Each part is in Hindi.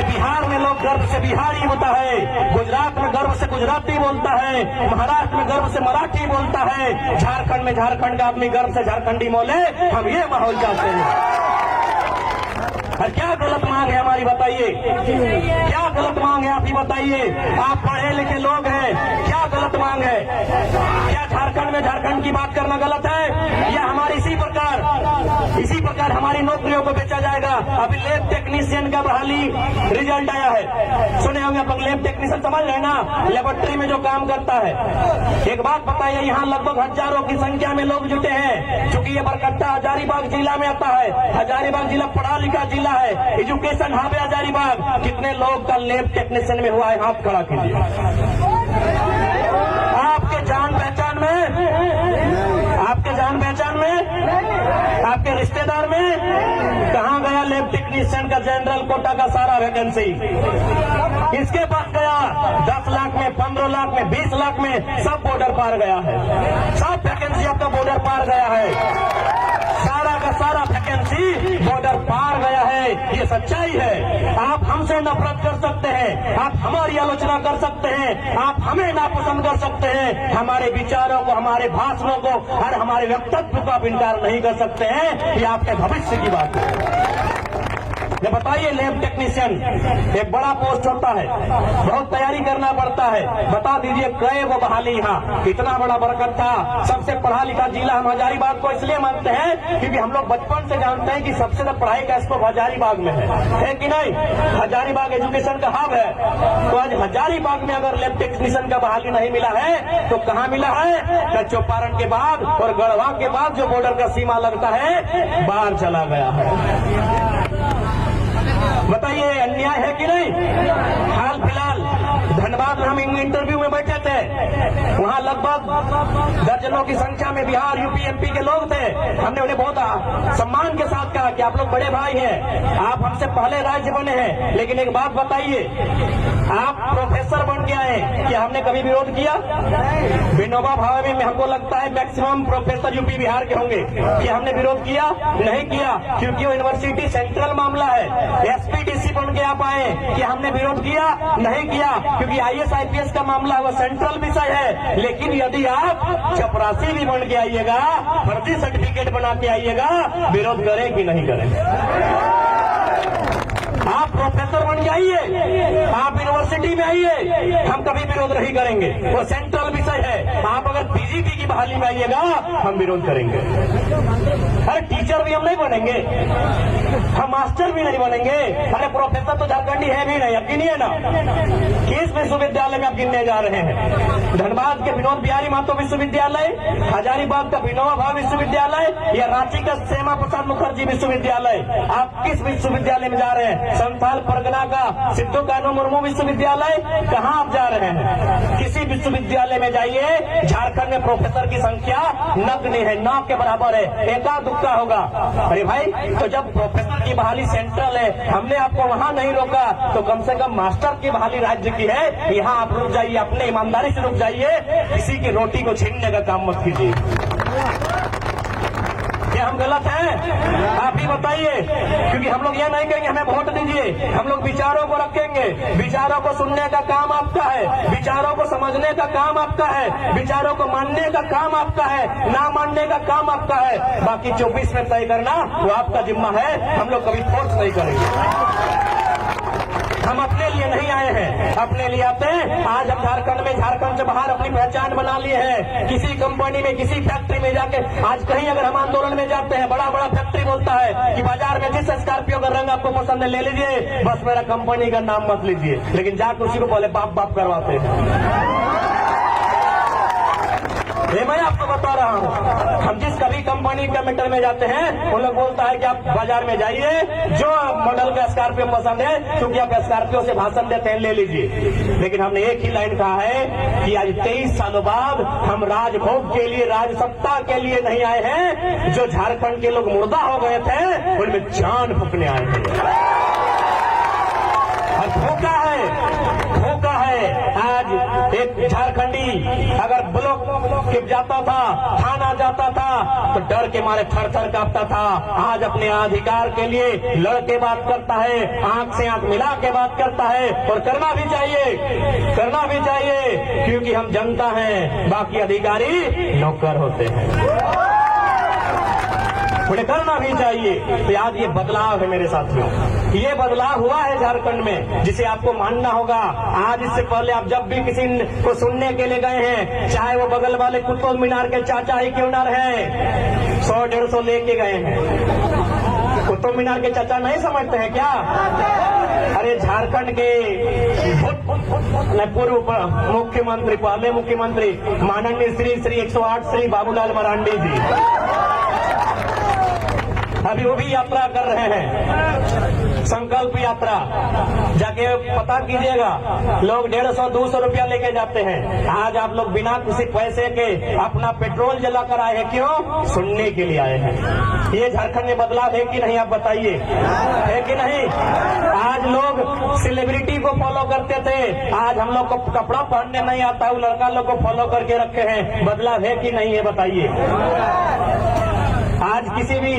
बिहार में लोग गर्व से बिहारी बोलता है, गुजरात में गर्व से गुजराती बोलता है, महाराष्ट्र में गर्व से मराठी बोलता है, झारखंड में झारखंड का आदमी गर्व से झारखंडी बोले। हम ये माहौल चाहते हैं। और क्या गलत मांग है हमारी बताइए, क्या गलत मांग है आप ही बताइए। आप पढ़े लिखे लोग हैं, क्या गलत मांग है? क्या झारखंड में झारखंड की बात करना गलत है? या हमारी इसी प्रकार हमारी नौकरियों को बेचा जाएगा? अभी लैब टेक्नीशियन का बहाली रिजल्ट आया है, सुने होंगे आप। लैब टेक्नीशियन समझ रहे ना, लेबोरेटरी में जो काम करता है। एक बात बताइए, यहाँ लगभग हजारों की संख्या में लोग जुटे हैं। चूंकि ये बरकट्टा हजारीबाग जिला में आता है, हजारीबाग जिला पढ़ा लिखा जिला है, एजुकेशन हब है हजारीबाग। कितने लोग का लैब टेक्नीशियन में हुआ है? हाथ खड़ा कीजिए। आपके जान पहचान में, आपके रिश्तेदार में कहाँ गया लैब टेक्नीशियन का जनरल कोटा का सारा वैकेंसी? इसके पास गया 10 लाख में, 15 लाख में, 20 लाख में, सब बॉर्डर पार गया है। सब वैकेंसी आपका बॉर्डर पार गया है। सारा का सारा वैकेंसी बॉर्डर पार गया है। ये सच्चाई है। आप हमसे नफरत कर सकते हैं, आप हमारी आलोचना कर सकते हैं, आप हमें नापसंद कर सकते हैं, हमारे विचारों को, हमारे भाषणों को और हमारे वक्तव्य को आप इनकार नहीं कर सकते हैं। ये आपके भविष्य की बात है। ये बताइए, लैब टेक्नीशियन एक बड़ा पोस्ट होता है, बहुत तैयारी करना पड़ता है। बता दीजिए कई वो बहाली यहाँ, इतना बड़ा बरकट्टा, सबसे पढ़ा लिखा जिला। हम हजारीबाग को इसलिए मानते हैं क्योंकि हम लोग बचपन से जानते हैं कि सबसे ज्यादा पढ़ाई का स्कोप हजारीबाग में है कि नहीं? हजारीबाग एजुकेशन का हब है। तो आज हजारीबाग में अगर लैब टेक्नीशियन का बहाली नहीं मिला है तो कहाँ मिला है? चौपारण के बाद और गढ़वा के बाद जो बॉर्डर का सीमा लगता है, बाहर चला गया है। बताइए अन्याय है कि नहीं? हाल फिलहाल धनबाद में हम इंटरव्यू में बैठे थे, वहाँ लगभग दर्जनों की संख्या में बिहार, यूपी, एमपी के लोग थे। हमने उन्हें बहुत सम्मान के साथ कहा कि आप लोग बड़े भाई हैं, आप हमसे पहले राज्य बने हैं, लेकिन एक बात बताइए, आप प्रोफेसर बन के आए, क्या हमने कभी विरोध किया? विनोबा भावे में हमको लगता है मैक्सिमम प्रोफेसर यूपी बिहार के होंगे। क्या हमने विरोध किया? नहीं किया, क्योंकि वो यूनिवर्सिटी सेंट्रल मामला है। एसपीडीसी बन के आप आए, क्या हमने विरोध किया? नहीं किया, क्योंकि आईएएस आईपीएस का मामला वो सेंट्रल विषय है। लेकिन यदि आप चपरासी भी बन के आइएगा, फर्जी सर्टिफिकेट बना के आइएगा, विरोध करें कि नहीं करें? आप प्रोफेसर बन जाइए, आप यूनिवर्सिटी में आइए, हम कभी विरोध नहीं करेंगे, वो सेंट्रल विषय है। आप अगर पीजीटी की बहाली में आइएगा, हम विरोध करेंगे। अरे टीचर भी हम नहीं बनेंगे, हम मास्टर भी नहीं बनेंगे। अरे प्रोफेसर तो झारखंडी है भी नहीं, अब गिनिए ना किस विश्वविद्यालय में आप गिनने जा रहे हैं? धनबाद के विनोद बिहारी महतो विश्वविद्यालय, हजारीबाग का विनोबा भावे विश्वविद्यालय, या रांची का श्यामा प्रसाद मुखर्जी विश्वविद्यालय? आप किस विश्वविद्यालय में जा रहे हैं? संथाल परगना का सिद्धू कान्हू मुर्मू विश्वविद्यालय? कहाँ आप जा रहे हैं? किसी विश्वविद्यालय में जाइए, झारखंड में प्रोफेसर की संख्या नगण्य है, 9 के बराबर है, एका दुक्का होगा। अरे भाई, तो जब प्रोफेसर की बहाली सेंट्रल है, हमने आपको वहाँ नहीं रोका, तो कम से कम मास्टर की बहाली राज्य की है, यहाँ आप रुक जाइए, अपने ईमानदारी से रुक जाइए, किसी की रोटी को छीनने का काम मत कीजिए। क्या हम गलत हैं? आप ही बताइए, क्योंकि हम लोग ये नहीं कहेंगे हमें वोट दीजिए, हम लोग विचारों को रखेंगे। विचारों को सुनने का काम आपका है, विचारों को समझने का काम आपका है, विचारों को मानने का काम आपका है, ना मानने का काम आपका है। बाकी 24 में तय करना वो आपका जिम्मा है, हम लोग कभी फोर्स नहीं करेंगे। हम अपने लिए नहीं आए हैं, अपने लिए आते हैं। आज हम झारखंड में, झारखंड से बाहर अपनी पहचान बना लिए हैं। किसी कंपनी में, किसी फैक्ट्री में जाके, आज कहीं अगर हम आंदोलन में जाते हैं, बड़ा बड़ा फैक्ट्री बोलता है कि बाजार में जिस स्कॉर्पियो का रंग आपको पसंद है ले लीजिए, बस मेरा कंपनी का नाम मत लीजिए। लेकिन जाकर उसी को बोले बाप बाप करवाते हैं। ये मैं आपको बता रहा हूँ, हम जिस कभी कंपनी के मीटर में जाते हैं, उन लोग बोलता है कि आप बाजार में जाइए, जो मॉडल का स्कॉर्पियो पसंद है, क्योंकि आप स्कॉर्पियो से भाषण देते हैं, ले लीजिए। लेकिन हमने एक ही लाइन कहा है कि आज 23 सालों बाद हम राजभोग के लिए, राजसत्ता के लिए नहीं आए हैं। जो झारखंड के लोग मुर्दा हो गए थे, उनमें जान फूकने आए हैं। धोखा है, धोखा है। आज एक झारखंडी अगर ब्लॉक के जाता था, थाना जाता था, तो डर के मारे थर थर कांपता था। आज अपने अधिकार के लिए लड़ के बात करता है, आंख से आंख मिला के बात करता है, और करना भी चाहिए, करना भी चाहिए, क्योंकि हम जनता हैं, बाकी अधिकारी नौकर होते हैं, उन्हें करना भी चाहिए। तो आज ये बदलाव है मेरे साथियों, ये बदलाव हुआ है झारखंड में, जिसे आपको मानना होगा। आज इससे पहले आप जब भी किसी को सुनने के लिए गए हैं, चाहे वो बगल वाले कुतुब मीनार के चाचा ही क्यों न रहे, 100-150 लेके गए हैं। कुतुब मीनार के चाचा नहीं समझते हैं क्या? अरे झारखंड के पूर्व मुख्यमंत्री, पहले मुख्यमंत्री माननीय श्री 108 श्री बाबूलाल मरांडी जी अभी वो भी यात्रा कर रहे हैं, संकल्प यात्रा। जाके पता कीजिएगा, लोग 150-200 रुपया लेके जाते हैं। आज आप लोग बिना किसी पैसे के अपना पेट्रोल जला कर आए हैं, क्यों? सुनने के लिए आए हैं। ये झारखंड में बदलाव है कि नहीं, आप बताइए, है कि नहीं? आज लोग सेलिब्रिटी को फॉलो करते थे, आज हम लोग को कपड़ा पहनने नहीं आता है, वो लड़का लोग को फॉलो करके रखे हैं। बदलाव है कि नहीं है, बताइए। आज किसी भी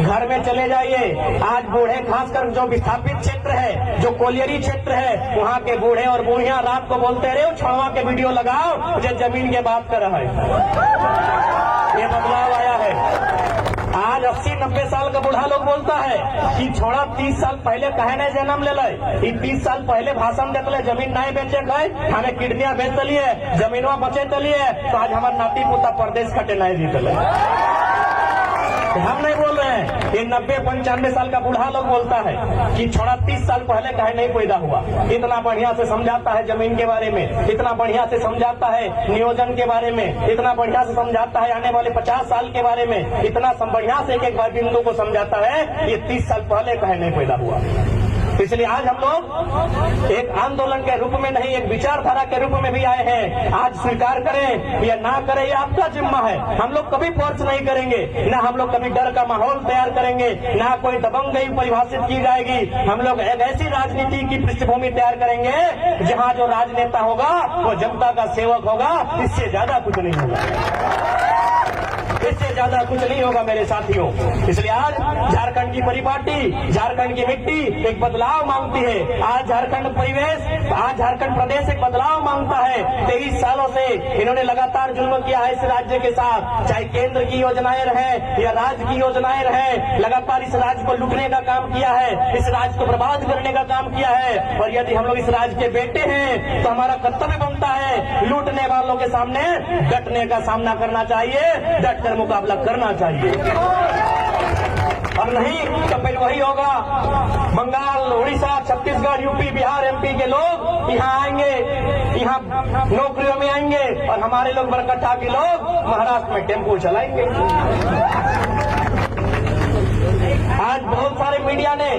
घर में चले जाइए, आज बूढ़े, खासकर जो विस्थापित क्षेत्र है, जो कोलियरी क्षेत्र है, वहाँ के बूढ़े और बूढ़ियां रात को बोलते रहे, छावा के वीडियो लगाओ जो जमीन के बात कर रहा है। ये बदलाव आया है। आज 80-90 साल का बूढ़ा लोग बोलता है कि छोड़ा 30 साल पहले कहे नहीं जन्म ले ले, 30 साल पहले भाषण देते, जमीन नहीं बेचे गए, हमें किडनियां बेच लिए, जमीनवा बचे चलिए, तो आज हमारे नाती पोता परदेश खटे नहीं जीतले। हम नहीं बोल रहे हैं, ये 90-95 साल का बूढ़ा लोग बोलता है कि छोड़ा 30 साल पहले कहे नहीं पैदा हुआ। इतना बढ़िया से समझाता है जमीन के बारे में, इतना बढ़िया से समझाता है नियोजन के बारे में, इतना बढ़िया से समझाता है आने वाले 50 साल के बारे में, इतना बढ़िया से एक बार बिंदु को समझाता है, ये 30 साल पहले कहे नहीं पैदा हुआ। इसलिए आज हम लोग एक आंदोलन के रूप में नहीं, एक विचारधारा के रूप में भी आए हैं। आज स्वीकार करें या ना करें, ये आपका जिम्मा है। हम लोग कभी फोर्स नहीं करेंगे, ना हम लोग कभी डर का माहौल तैयार करेंगे, ना कोई दबंगई परिभाषित की जाएगी। हम लोग एक ऐसी राजनीति की पृष्ठभूमि तैयार करेंगे जहां जो राजनेता होगा वो जनता का सेवक होगा, इससे ज्यादा कुछ नहीं होगा, इससे ज्यादा कुछ नहीं होगा मेरे साथियों। इसलिए आज झारखंड की परिपाटी, झारखंड की मिट्टी एक बदलाव मांगती है। आज झारखंड परिवेश, आज झारखंड प्रदेश एक बदलाव मांगता है। 23 सालों से इन्होंने लगातार जुल्म किया है इस राज्य के साथ, चाहे केंद्र की योजनाएं रहे या राज्य की योजनाएं रहे, लगातार इस राज्य को लूटने का काम किया है, इस राज्य को बर्बाद करने का काम किया है। और यदि हम लोग इस राज्य के बेटे हैं तो हमारा कर्तव्य बनता है लूटने वालों के सामने डटने का सामना करना चाहिए, डट कर मुकाबला करना चाहिए, और नहीं तो फिर वही होगा। बंगाल, उड़ीसा, छत्तीसगढ़, यूपी, बिहार, एमपी के लोग यहाँ आएंगे, यहाँ नौकरियों में आएंगे, और हमारे लोग बरकट्ठा के लोग महाराष्ट्र में टेम्पो चलाएंगे। आज बहुत सारे मीडिया ने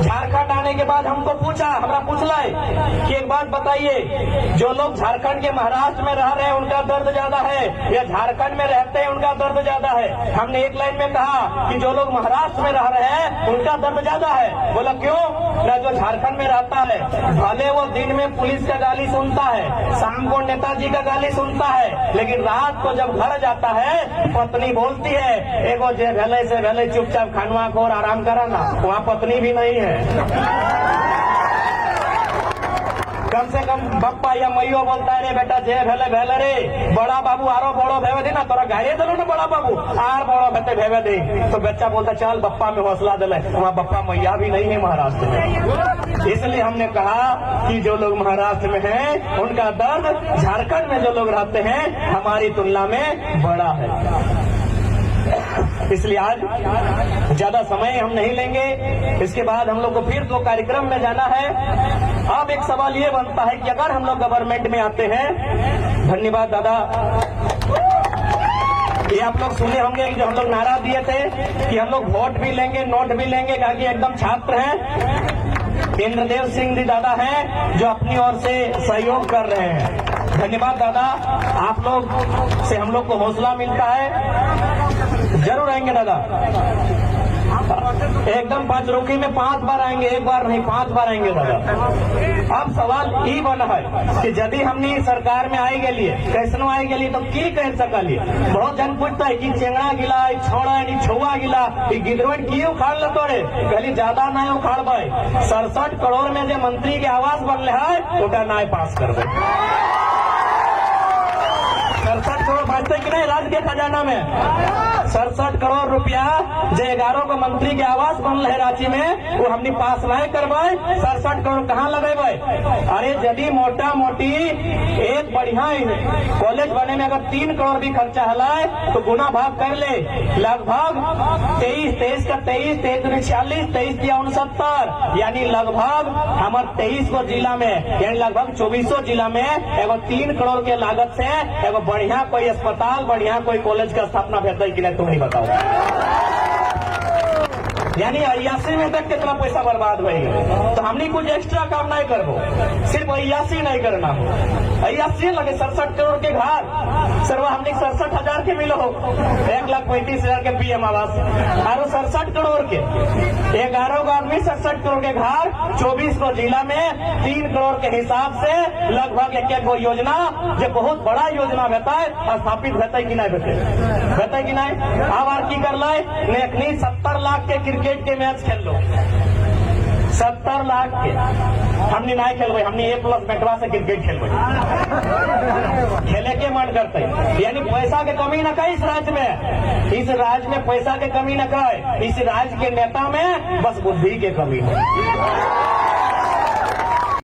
झारखंड आने के बाद हमको पूछा, हमारा पूछला है कि एक बात बताइए, जो लोग झारखंड के महाराष्ट्र में रह रहे हैं उनका दर्द ज्यादा है या झारखंड में रहते हैं उनका दर्द ज्यादा है? हमने एक लाइन में कहा कि जो लोग महाराष्ट्र में रह रहे हैं उनका दर्द ज्यादा है। बोला क्यों? ना जो झारखंड में रहता है भले वो दिन में पुलिस का गाली सुनता है, शाम को नेताजी का गाली सुनता है, लेकिन रात को जब घर जाता है पत्नी बोलती है एगो जे भेले से भेले चुपचाप खानवा को और आराम करा ना, वहाँ पत्नी भी नहीं है। कम से कम बप्पा या मैयो बोलता है रे बेटा जे भेले भेले रे, बड़ा बाबू आरो बड़ो भेवे दे ना, तोरा गाड़िए दिलो ना बड़ा बाबू आर बड़ो बेटे भेवे दे, तो बच्चा बोलता चल बप्पा में हौसला दिले, वहाँ बप्पा मैया भी नहीं है महाराष्ट्र में। इसलिए हमने कहा कि जो लोग महाराष्ट्र में हैं उनका दर्द झारखंड में जो लोग रहते हैं हमारी तुलना में बड़ा है। इसलिए आज ज्यादा समय हम नहीं लेंगे, इसके बाद हम लोग को फिर 2 कार्यक्रम में जाना है। अब एक सवाल ये बनता है कि अगर हम लोग गवर्नमेंट में आते हैं, धन्यवाद दादा, ये आप लोग सुने होंगे कि जो हम लोग नारा दिए थे कि हम लोग वोट भी लेंगे नोट भी लेंगे, कहा कि एकदम छात्र हैं। इंद्रदेव सिंह जी दादा हैं जो अपनी ओर से सहयोग कर रहे हैं। धन्यवाद दादा, आप लोग से हम लोग को हौसला मिलता है, जरूर आएंगे दादा। एकदम पंचरुखी में 5 बार आएंगे, 1 बार नहीं 5 बार आएंगे दादा। अब सवाल ई बना है कि यदि हमने सरकार में आई गलिए कैसनो आई गलिए तो की कह सकलिए। बहुत जन पूछता है कि चेंगड़ा गिला छोड़ा छुआ गिला गिदरोड की उखाड़ ल तोड़े, कहली ज्यादा नहीं उखाड़बे। 67 करोड़ में जो मंत्री के आवास बनले है ओटा नहीं पास करबे। 67 करोड़ बचते कि नहीं राज्य के खजाना में? 67 करोड़ रुपया जो 11 को मंत्री के आवास बनल है रांची में वो हमने पास नहीं करबे। 67 करोड़ कहाँ लगेबे? अरे यदि मोटा मोटी एक बढ़िया कॉलेज बने में अगर 3 करोड़ भी खर्चा हला तो गुना भाग कर ले, लगभग 23 का 23 46 23 या 69 यानी लगभग हमारे 23 को जिला में यानी लगभग 2400 जिला में एगो 3 करोड़ के लागत से एगो बढ़िया कोई अस्पताल बढ़िया कोई कॉलेज का स्थापना भेजते कि नहीं तुम नहीं बताओ। यानी 81 में तक कितना पैसा बर्बाद भई। तो हमने कुछ एक्स्ट्रा काम नहीं करबो, सिर्फ 81 नहीं करना हो। 81 लगे 67 करोड़ के घर सर्व हमने 67,000 के मिलो 1,35,000 के पीएम आवास और 67 करोड़ के 11 को आदमी 67 करोड़ के घर 24 को जिला में 3 करोड़ के हिसाब से लगभग एक गो योजना जो बहुत बड़ा योजना बेता है स्थापित भेते कि नहीं भेते कि नहीं। अब आर की कर ले 70 लाख के क्रिकेट के मैच खेल लो, 70 लाख के हमने नहीं खेलबे, हमने A+ बैटवा से क्रिकेट खेलबे। खेले के मन करते यानी पैसा के कमी न कही इस राज्य में। इस राज्य में पैसा के कमी न कहे, इस राज्य के नेता में बस बुद्धि के कमी है।